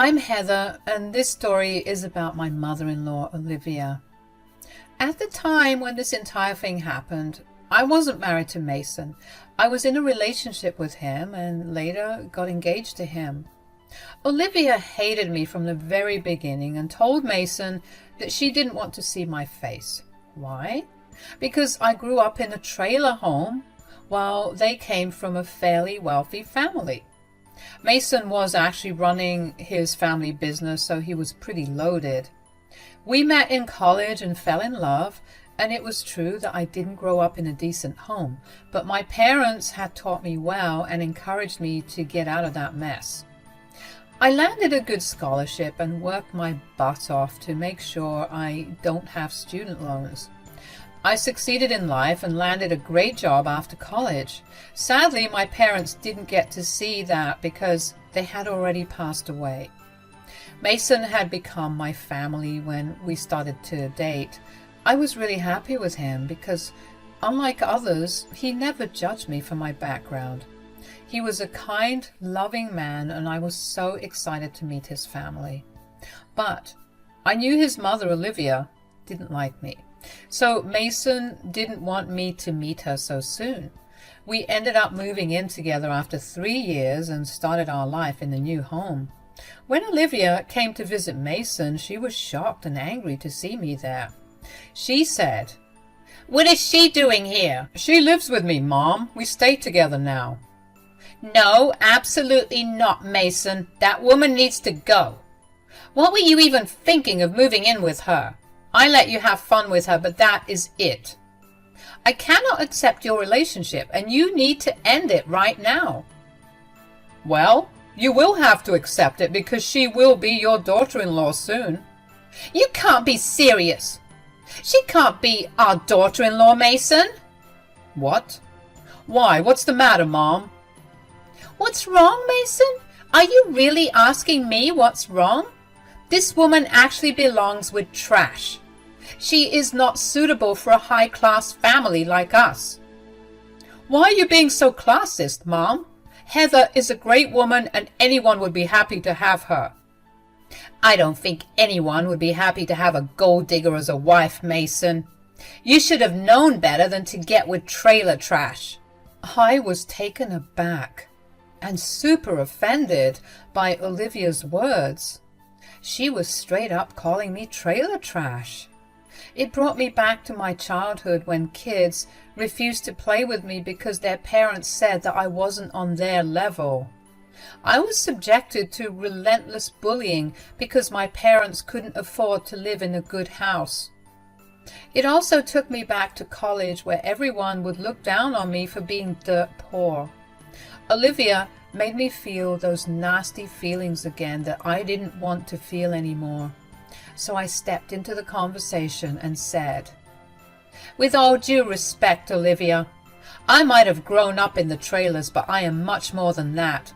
I'm Heather, and this story is about my mother-in-law, Olivia. At the time when this entire thing happened, I wasn't married to Mason. I was in a relationship with him and later got engaged to him. Olivia hated me from the very beginning and told Mason that she didn't want to see my face. Why? Because I grew up in a trailer home while they came from a fairly wealthy family. Mason was actually running his family business, so he was pretty loaded. We met in college and fell in love, and it was true that I didn't grow up in a decent home, but my parents had taught me well and encouraged me to get out of that mess. I landed a good scholarship and worked my butt off to make sure I don't have student loans. I succeeded in life and landed a great job after college. Sadly, my parents didn't get to see that because they had already passed away. Mason had become my family when we started to date. I was really happy with him because, unlike others, he never judged me for my background. He was a kind, loving man, and I was so excited to meet his family. But I knew his mother, Olivia, didn't like me. So Mason didn't want me to meet her so soon. We ended up moving in together after 3 years and started our life in the new home. When Olivia came to visit Mason, she was shocked and angry to see me there. She said, "What is she doing here?" "She lives with me, Mom. We stay together now." "No, absolutely not, Mason. That woman needs to go. What were you even thinking of moving in with her? I let you have fun with her, but that is it. I cannot accept your relationship, and you need to end it right now." "Well, you will have to accept it because she will be your daughter-in-law soon." "You can't be serious. She can't be our daughter-in-law, Mason." "What? Why, what's the matter, Mom?" "What's wrong, Mason? Are you really asking me what's wrong? This woman actually belongs with trash. She is not suitable for a high-class family like us." "Why are you being so classist, Mom? Heather is a great woman and anyone would be happy to have her." "I don't think anyone would be happy to have a gold digger as a wife, Mason. You should have known better than to get with trailer trash." I was taken aback and super offended by Olivia's words. She was straight up calling me trailer trash. It brought me back to my childhood when kids refused to play with me because their parents said that I wasn't on their level. I was subjected to relentless bullying because my parents couldn't afford to live in a good house. It also took me back to college where everyone would look down on me for being dirt poor. Olivia made me feel those nasty feelings again that I didn't want to feel anymore. So I stepped into the conversation and said, "With all due respect, Olivia, I might have grown up in the trailers, but I am much more than that.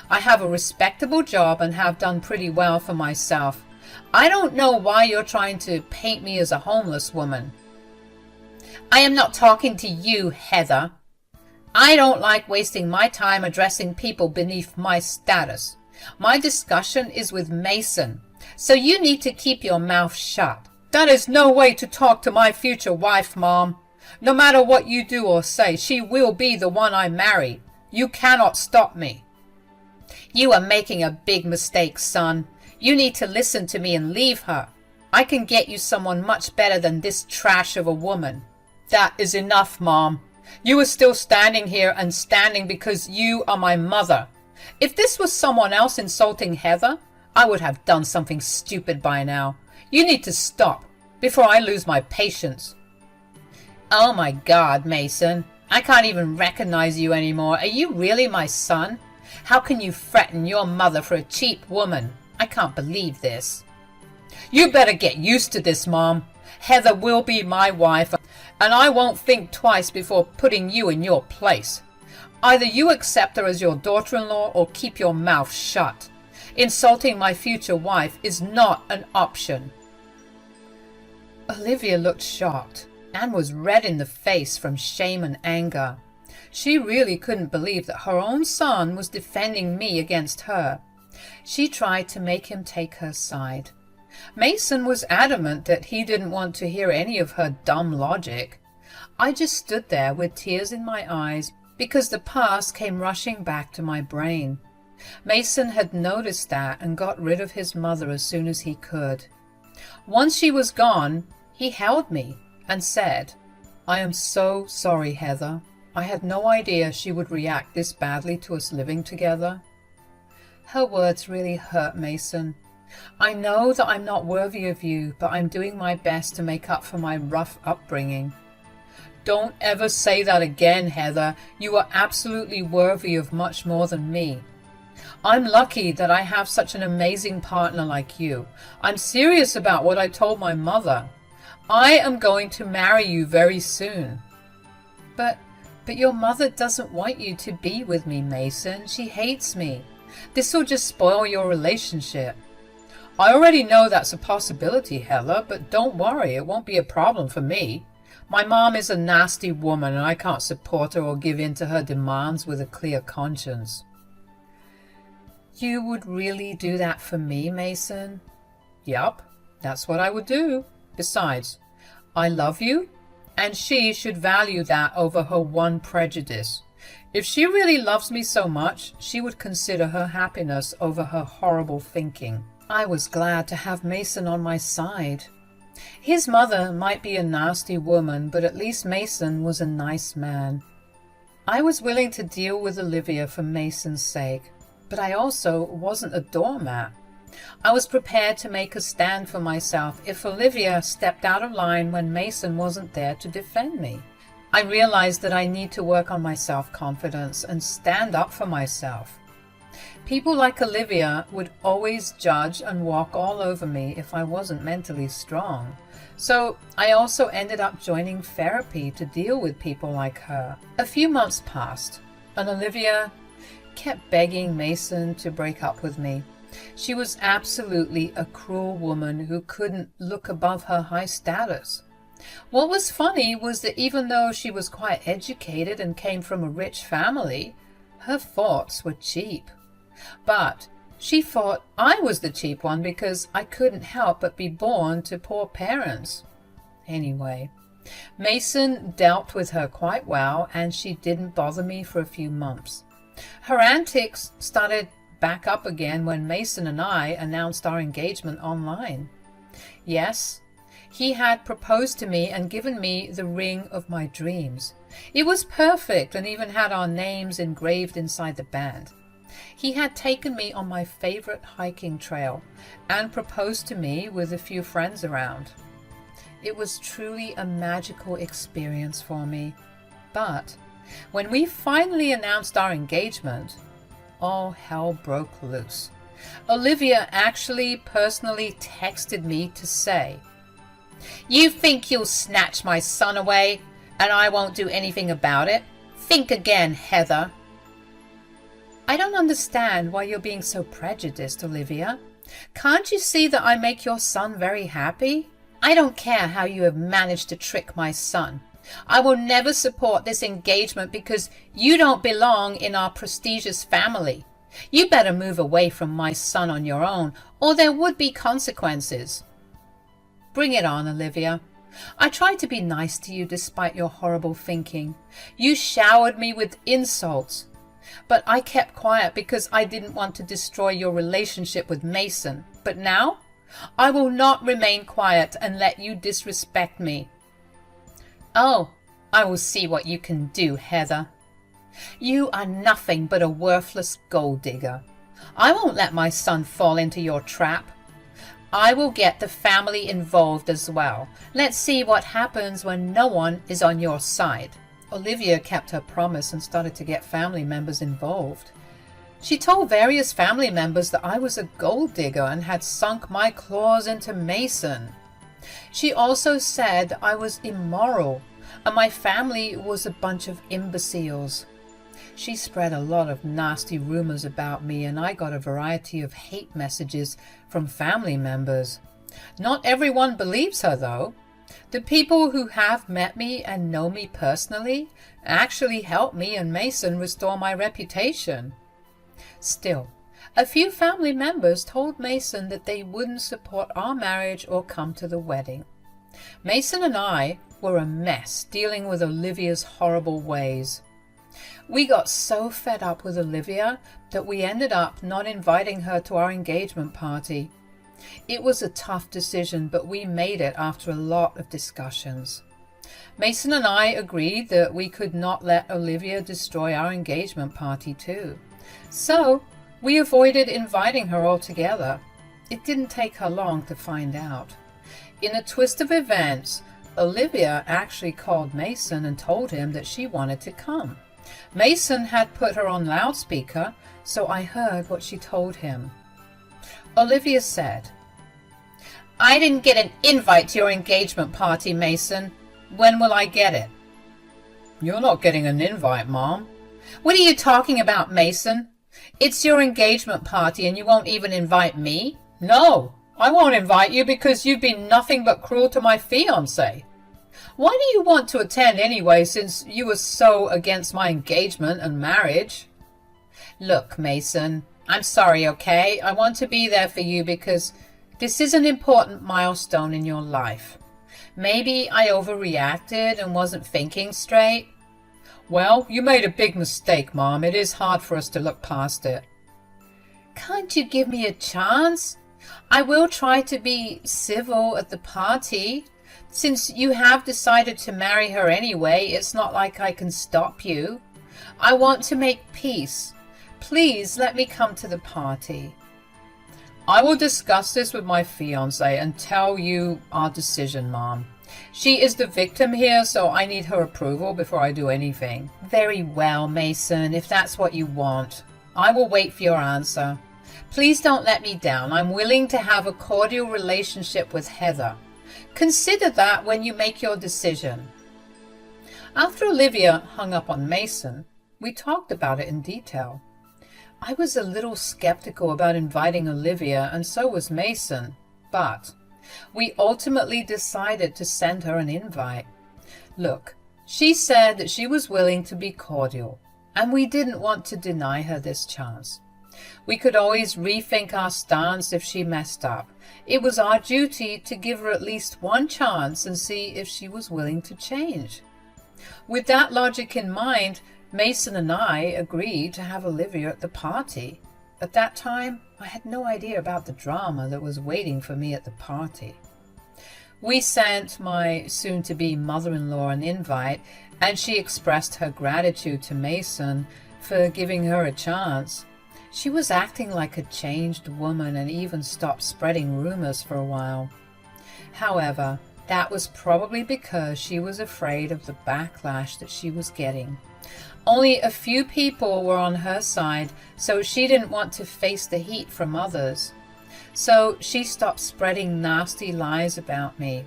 I have a respectable job and have done pretty well for myself. I don't know why you're trying to paint me as a homeless woman." "I am not talking to you, Heather. I don't like wasting my time addressing people beneath my status. My discussion is with Mason, so you need to keep your mouth shut." "That is no way to talk to my future wife, Mom. No matter what you do or say, she will be the one I marry. You cannot stop me." "You are making a big mistake, son. You need to listen to me and leave her. I can get you someone much better than this trash of a woman." "That is enough, Mom. You are still standing here and standing because you are my mother. If this was someone else insulting Heather, I would have done something stupid by now. You need to stop before I lose my patience." "Oh my God, Mason. I can't even recognize you anymore. Are you really my son? How can you threaten your mother for a cheap woman? I can't believe this." "You better get used to this, Mom. Heather will be my wife, and I won't think twice before putting you in your place. Either you accept her as your daughter-in-law or keep your mouth shut. Insulting my future wife is not an option." Olivia looked shocked and was red in the face from shame and anger. She really couldn't believe that her own son was defending me against her. She tried to make him take her side. Mason was adamant that he didn't want to hear any of her dumb logic. I just stood there with tears in my eyes because the past came rushing back to my brain. Mason had noticed that and got rid of his mother as soon as he could. Once she was gone, he held me and said, "I am so sorry, Heather. I had no idea she would react this badly to us living together." Her words really hurt Mason. I know that I'm not worthy of you, but I'm doing my best to make up for my rough upbringing. Don't ever say that again, Heather. You are absolutely worthy of much more than me. I'm lucky that I have such an amazing partner like you. I'm serious about what I told my mother. I am going to marry you very soon. But your mother doesn't want you to be with me, Mason. She hates me. This will just spoil your relationship. I already know that's a possibility, Heather, but don't worry, it won't be a problem for me. My mom is a nasty woman and I can't support her or give in to her demands with a clear conscience. You would really do that for me, Mason? Yup, that's what I would do. Besides, I love you, and she should value that over her one prejudice. If she really loves me so much, she would consider her happiness over her horrible thinking. I was glad to have Mason on my side. His mother might be a nasty woman, but at least Mason was a nice man. I was willing to deal with Olivia for Mason's sake, but I also wasn't a doormat. I was prepared to make a stand for myself if Olivia stepped out of line when Mason wasn't there to defend me. I realized that I need to work on my self-confidence and stand up for myself. People like Olivia would always judge and walk all over me if I wasn't mentally strong. So I also ended up joining therapy to deal with people like her. A few months passed, and Olivia kept begging Mason to break up with me. She was absolutely a cruel woman who couldn't look above her high status. What was funny was that even though she was quite educated and came from a rich family, her thoughts were cheap. But she thought I was the cheap one because I couldn't help but be born to poor parents. Anyway, Mason dealt with her quite well, and she didn't bother me for a few months. Her antics started back up again when Mason and I announced our engagement online. Yes, he had proposed to me and given me the ring of my dreams. It was perfect and even had our names engraved inside the band. He had taken me on my favorite hiking trail and proposed to me with a few friends around. It was truly a magical experience for me. But when we finally announced our engagement, all hell broke loose. Olivia actually personally texted me to say, "You think you'll snatch my son away and I won't do anything about it? Think again, Heather." I don't understand why you're being so prejudiced, Olivia. Can't you see that I make your son very happy? I don't care how you have managed to trick my son. I will never support this engagement because you don't belong in our prestigious family. You better move away from my son on your own, or there would be consequences. Bring it on, Olivia. I tried to be nice to you despite your horrible thinking. You showered me with insults. But I kept quiet because I didn't want to destroy your relationship with Mason. But now, I will not remain quiet and let you disrespect me. Oh, I will see what you can do, Heather. You are nothing but a worthless gold digger. I won't let my son fall into your trap. I will get the family involved as well. Let's see what happens when no one is on your side. Olivia kept her promise and started to get family members involved. She told various family members that I was a gold digger and had sunk my claws into Mason. She also said I was immoral and my family was a bunch of imbeciles. She spread a lot of nasty rumors about me, and I got a variety of hate messages from family members. Not everyone believes her, though. The people who have met me and know me personally actually helped me and Mason restore my reputation. Still, A few family members told Mason that they wouldn't support our marriage or come to the wedding. Mason and I were a mess dealing with Olivia's horrible ways. We got so fed up with Olivia that we ended up not inviting her to our engagement party. It was a tough decision, but we made it after a lot of discussions. Mason and I agreed that we could not let Olivia destroy our engagement party too. So we avoided inviting her altogether. It didn't take her long to find out. In a twist of events, Olivia actually called Mason and told him that she wanted to come. Mason had put her on loudspeaker, so I heard what she told him. Olivia said, "I didn't get an invite to your engagement party, Mason. When will I get it?" "You're not getting an invite, Mom." "What are you talking about, Mason? It's your engagement party and you won't even invite me?" "No, I won't invite you because you've been nothing but cruel to my fiancé." "Why do you want to attend anyway, since you were so against my engagement and marriage?" "Look, Mason, I'm sorry, okay? I want to be there for you because this is an important milestone in your life. Maybe I overreacted and wasn't thinking straight." "Well, you made a big mistake, Mom. It is hard for us to look past it." "Can't you give me a chance? I will try to be civil at the party. Since you have decided to marry her anyway, it's not like I can stop you. I want to make peace. Please let me come to the party." "I will discuss this with my fiancé and tell you our decision, Mom. She is the victim here, so I need her approval before I do anything." "Very well, Mason, if that's what you want. I will wait for your answer. Please don't let me down. I'm willing to have a cordial relationship with Heather. Consider that when you make your decision." After Olivia hung up on Mason, we talked about it in detail. I was a little skeptical about inviting Olivia, and so was Mason, but we ultimately decided to send her an invite. Look, she said that she was willing to be cordial, and we didn't want to deny her this chance. We could always rethink our stance if she messed up. It was our duty to give her at least one chance and see if she was willing to change. With that logic in mind, Mason and I agreed to have Olivia at the party. At that time, I had no idea about the drama that was waiting for me at the party. We sent my soon-to-be mother-in-law an invite, and she expressed her gratitude to Mason for giving her a chance. She was acting like a changed woman and even stopped spreading rumors for a while. However, that was probably because she was afraid of the backlash that she was getting. Only a few people were on her side, so she didn't want to face the heat from others. So she stopped spreading nasty lies about me.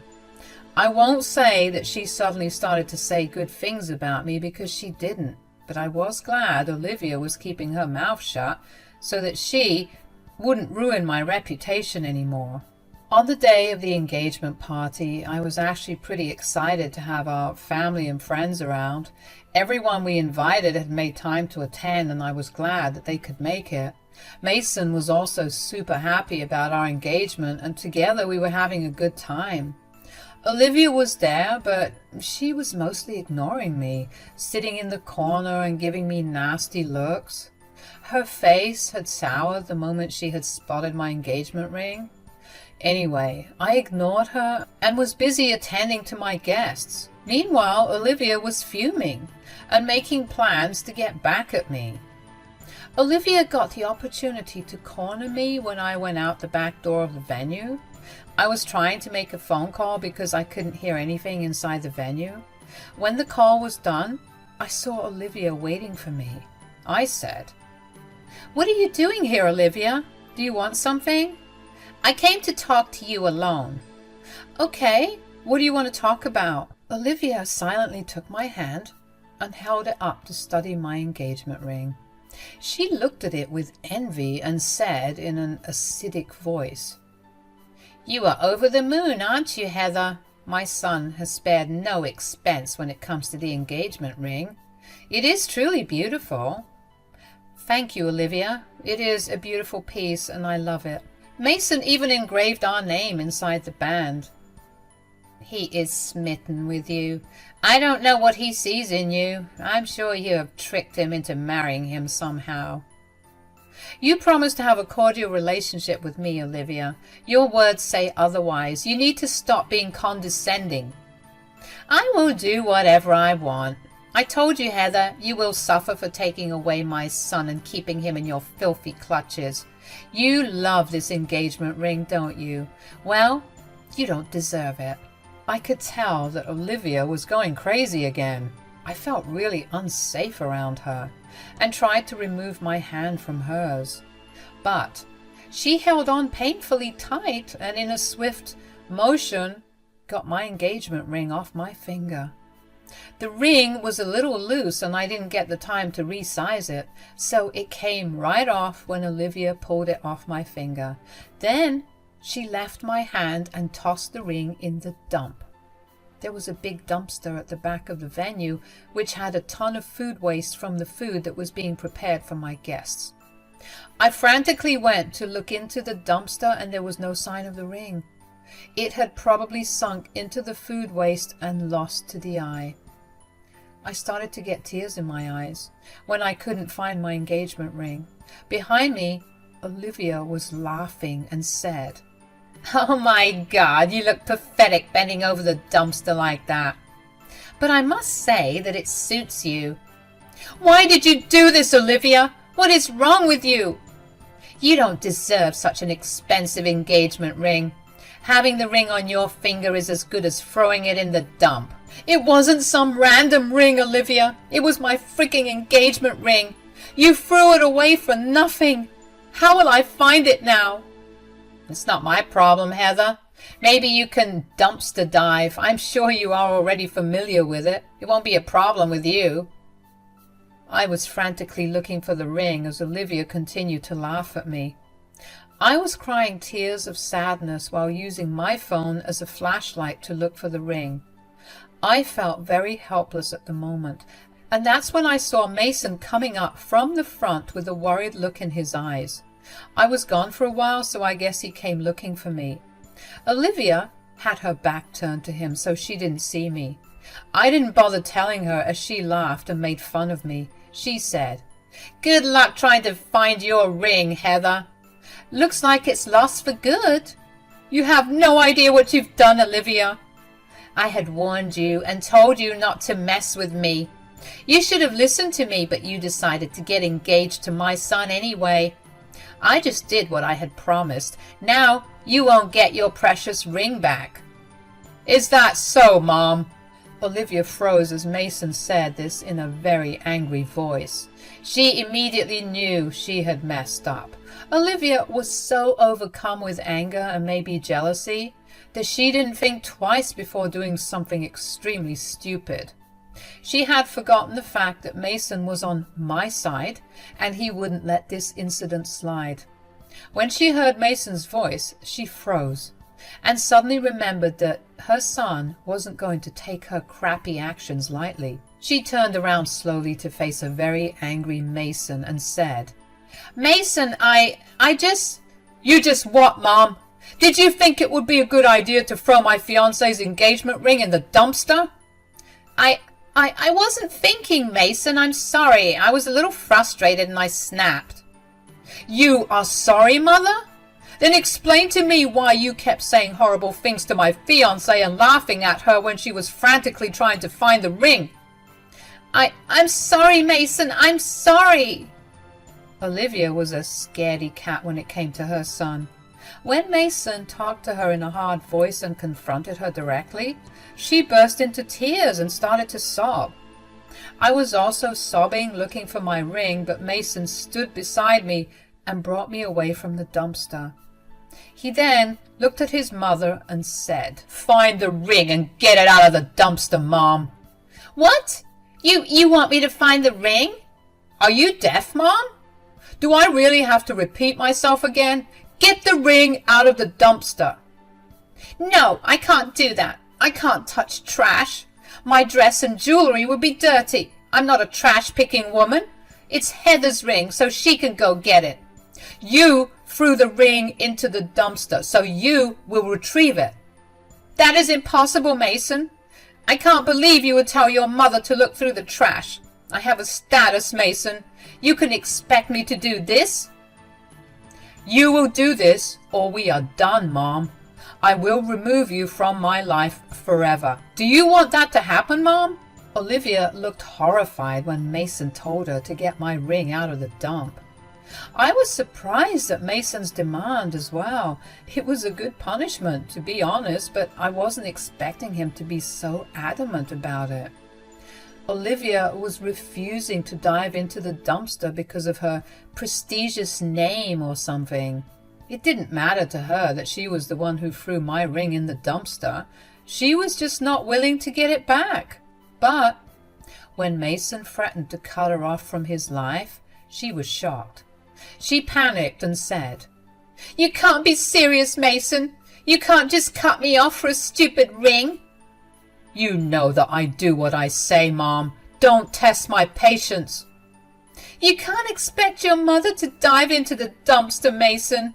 I won't say that she suddenly started to say good things about me, because she didn't, but I was glad Olivia was keeping her mouth shut so that she wouldn't ruin my reputation anymore. On the day of the engagement party, I was actually pretty excited to have our family and friends around. Everyone we invited had made time to attend, and I was glad that they could make it. Mason was also super happy about our engagement, and together we were having a good time. Olivia was there, but she was mostly ignoring me, sitting in the corner and giving me nasty looks. Her face had soured the moment she had spotted my engagement ring. Anyway, I ignored her and was busy attending to my guests. Meanwhile, Olivia was fuming and making plans to get back at me. Olivia got the opportunity to corner me when I went out the back door of the venue. I was trying to make a phone call because I couldn't hear anything inside the venue. When the call was done, I saw Olivia waiting for me. I said, "What are you doing here, Olivia? Do you want something?" "I came to talk to you alone." "Okay, what do you want to talk about?" Olivia silently took my hand and held it up to study my engagement ring. She looked at it with envy and said in an acidic voice, "You are over the moon, aren't you, Heather? My son has spared no expense when it comes to the engagement ring. It is truly beautiful." "Thank you, Olivia. It is a beautiful piece and I love it. Mason even engraved our name inside the band. He is smitten with you. I don't know what he sees in you. I'm sure you have tricked him into marrying him somehow. You promised to have a cordial relationship with me, Olivia. Your words say otherwise. You need to stop being condescending. I will do whatever I want. I told you, Heather, you will suffer for taking away my son and keeping him in your filthy clutches. You love this engagement ring, don't you? Well, you don't deserve it. I could tell that Olivia was going crazy again. I felt really unsafe around her and tried to remove my hand from hers. But she held on painfully tight and in a swift motion got my engagement ring off my finger. The ring was a little loose and I didn't get the time to resize it, so it came right off when Olivia pulled it off my finger. Then she left my hand and tossed the ring in the dump. There was a big dumpster at the back of the venue which had a ton of food waste from the food that was being prepared for my guests. I frantically went to look into the dumpster and there was no sign of the ring. It had probably sunk into the food waste and lost to the eye. I started to get tears in my eyes when I couldn't find my engagement ring. Behind me, Olivia was laughing and said, "Oh my God, you look pathetic bending over the dumpster like that. But I must say that it suits you." "Why did you do this, Olivia? What is wrong with you?" "You don't deserve such an expensive engagement ring. Having the ring on your finger is as good as throwing it in the dump." "It wasn't some random ring, Olivia. It was my freaking engagement ring. You threw it away for nothing. How will I find it now?" "It's not my problem, Heather. Maybe you can dumpster dive. I'm sure you are already familiar with it. It won't be a problem with you." I was frantically looking for the ring as Olivia continued to laugh at me. I was crying tears of sadness while using my phone as a flashlight to look for the ring. I felt very helpless at the moment, and that's when I saw Mason coming up from the front with a worried look in his eyes. I was gone for a while, so I guess he came looking for me. Olivia had her back turned to him, so she didn't see me. I didn't bother telling her as she laughed and made fun of me. She said, "Good luck trying to find your ring, Heather. Looks like it's lost for good." "You have no idea what you've done, Olivia." "I had warned you and told you not to mess with me. You should have listened to me, but you decided to get engaged to my son anyway. I just did what I had promised. Now you won't get your precious ring back." "Is that so, Mom?" Olivia froze as Mason said this in a very angry voice. She immediately knew she had messed up. Olivia was so overcome with anger and maybe jealousy that she didn't think twice before doing something extremely stupid. She had forgotten the fact that Mason was on my side and he wouldn't let this incident slide. When she heard Mason's voice, she froze and suddenly remembered that her son wasn't going to take her crappy actions lightly. She turned around slowly to face a very angry Mason and said, "Mason, You just what, Mom? Did you think it would be a good idea to throw my fiancé's engagement ring in the dumpster?" I wasn't thinking, Mason. I'm sorry. I was a little frustrated and I snapped." "You are sorry, Mother? Then explain to me why you kept saying horrible things to my fiancé and laughing at her when she was frantically trying to find the ring." I'm sorry, Mason. I'm sorry." Olivia was a scaredy cat when it came to her son. When Mason talked to her in a hard voice and confronted her directly, she burst into tears and started to sob. I was also sobbing, looking for my ring, but Mason stood beside me and brought me away from the dumpster. He then looked at his mother and said, "Find the ring and get it out of the dumpster, Mom." "What? You want me to find the ring?" "Are you deaf, Mom? Do I really have to repeat myself again? Get the ring out of the dumpster." "No, I can't do that. I can't touch trash. My dress and jewelry would be dirty. I'm not a trash-picking woman. It's Heather's ring, so she can go get it." You threw the ring into the dumpster, so you will retrieve it. That is impossible, Mason. I can't believe you would tell your mother to look through the trash. I have a status, Mason. You can expect me to do this? You will do this, or we are done, Mom. I will remove you from my life forever. Do you want that to happen, Mom? Olivia looked horrified when Mason told her to get my ring out of the dump. I was surprised at Mason's demand as well. It was a good punishment, to be honest, but I wasn't expecting him to be so adamant about it. Olivia was refusing to dive into the dumpster because of her prestigious name or something. It didn't matter to her that she was the one who threw my ring in the dumpster. She was just not willing to get it back. But when Mason threatened to cut her off from his life, she was shocked. She panicked and said, "You can't be serious, Mason. You can't just cut me off for a stupid ring." You know that I do what I say, Mom. Don't test my patience. You can't expect your mother to dive into the dumpster, Mason.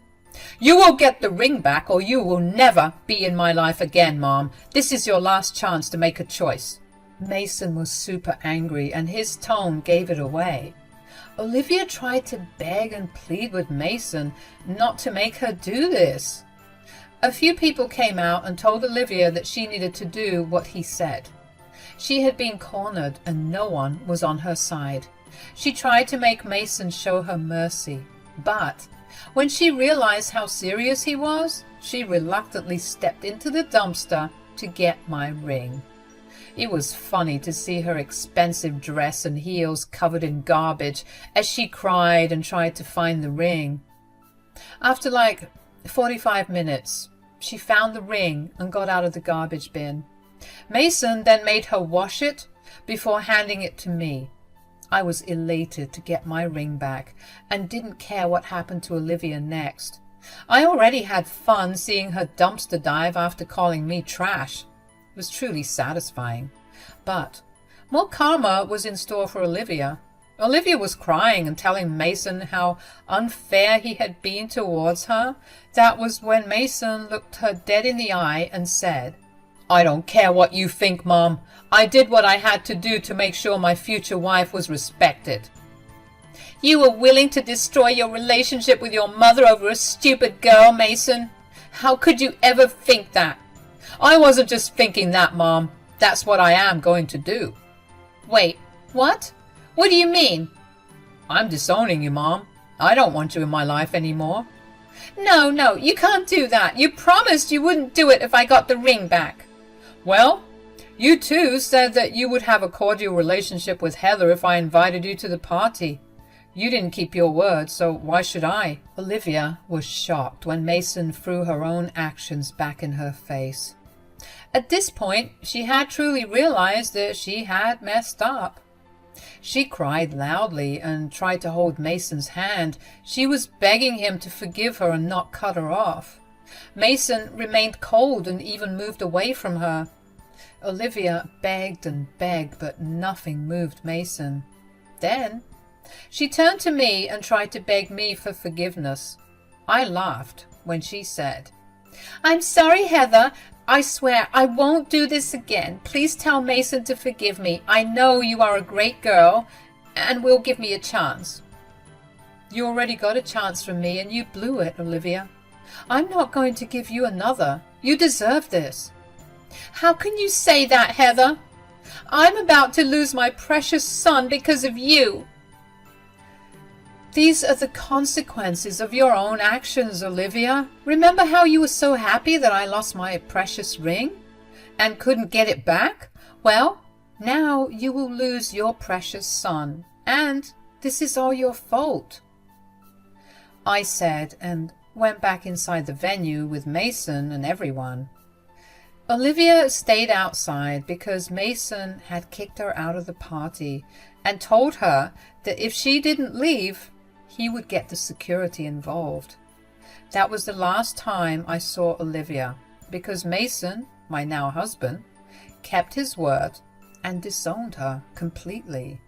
You will get the ring back or you will never be in my life again, Mom. This is your last chance to make a choice. Mason was super angry and his tone gave it away. Olivia tried to beg and plead with Mason not to make her do this. A few people came out and told Olivia that she needed to do what he said. She had been cornered and no one was on her side. She tried to make Mason show her mercy, but when she realized how serious he was, she reluctantly stepped into the dumpster to get my ring. It was funny to see her expensive dress and heels covered in garbage as she cried and tried to find the ring. After 45 minutes, she found the ring and got out of the garbage bin. Mason then made her wash it before handing it to me. I was elated to get my ring back and didn't care what happened to Olivia next. I already had fun seeing her dumpster dive after calling me trash. It was truly satisfying. But more karma was in store for Olivia. Olivia was crying and telling Mason how unfair he had been towards her. That was when Mason looked her dead in the eye and said, "I don't care what you think, Mom. I did what I had to do to make sure my future wife was respected." You were willing to destroy your relationship with your mother over a stupid girl, Mason? How could you ever think that? I wasn't just thinking that, Mom. That's what I am going to do. Wait, what? What do you mean? I'm disowning you, Mom. I don't want you in my life anymore. No, you can't do that. You promised you wouldn't do it if I got the ring back. Well, you too said that you would have a cordial relationship with Heather if I invited you to the party. You didn't keep your word, so why should I? Olivia was shocked when Mason threw her own actions back in her face. At this point, she had truly realized that she had messed up. She cried loudly and tried to hold Mason's hand. She was begging him to forgive her and not cut her off. Mason remained cold and even moved away from her. Olivia begged and begged, but nothing moved Mason. Then she turned to me and tried to beg me for forgiveness. I laughed when she said, "I'm sorry, Heather. I swear I won't do this again. Please tell Mason to forgive me. I know you are a great girl and will give me a chance." You already got a chance from me and you blew it, Olivia. I'm not going to give you another. You deserve this. How can you say that, Heather? I'm about to lose my precious son because of you. These are the consequences of your own actions, Olivia. Remember how you were so happy that I lost my precious ring and couldn't get it back? Well, now you will lose your precious son, and this is all your fault. I said, and went back inside the venue with Mason and everyone. Olivia stayed outside because Mason had kicked her out of the party and told her that if she didn't leave, he would get the security involved. That was the last time I saw Olivia because Mason, my now husband, kept his word and disowned her completely.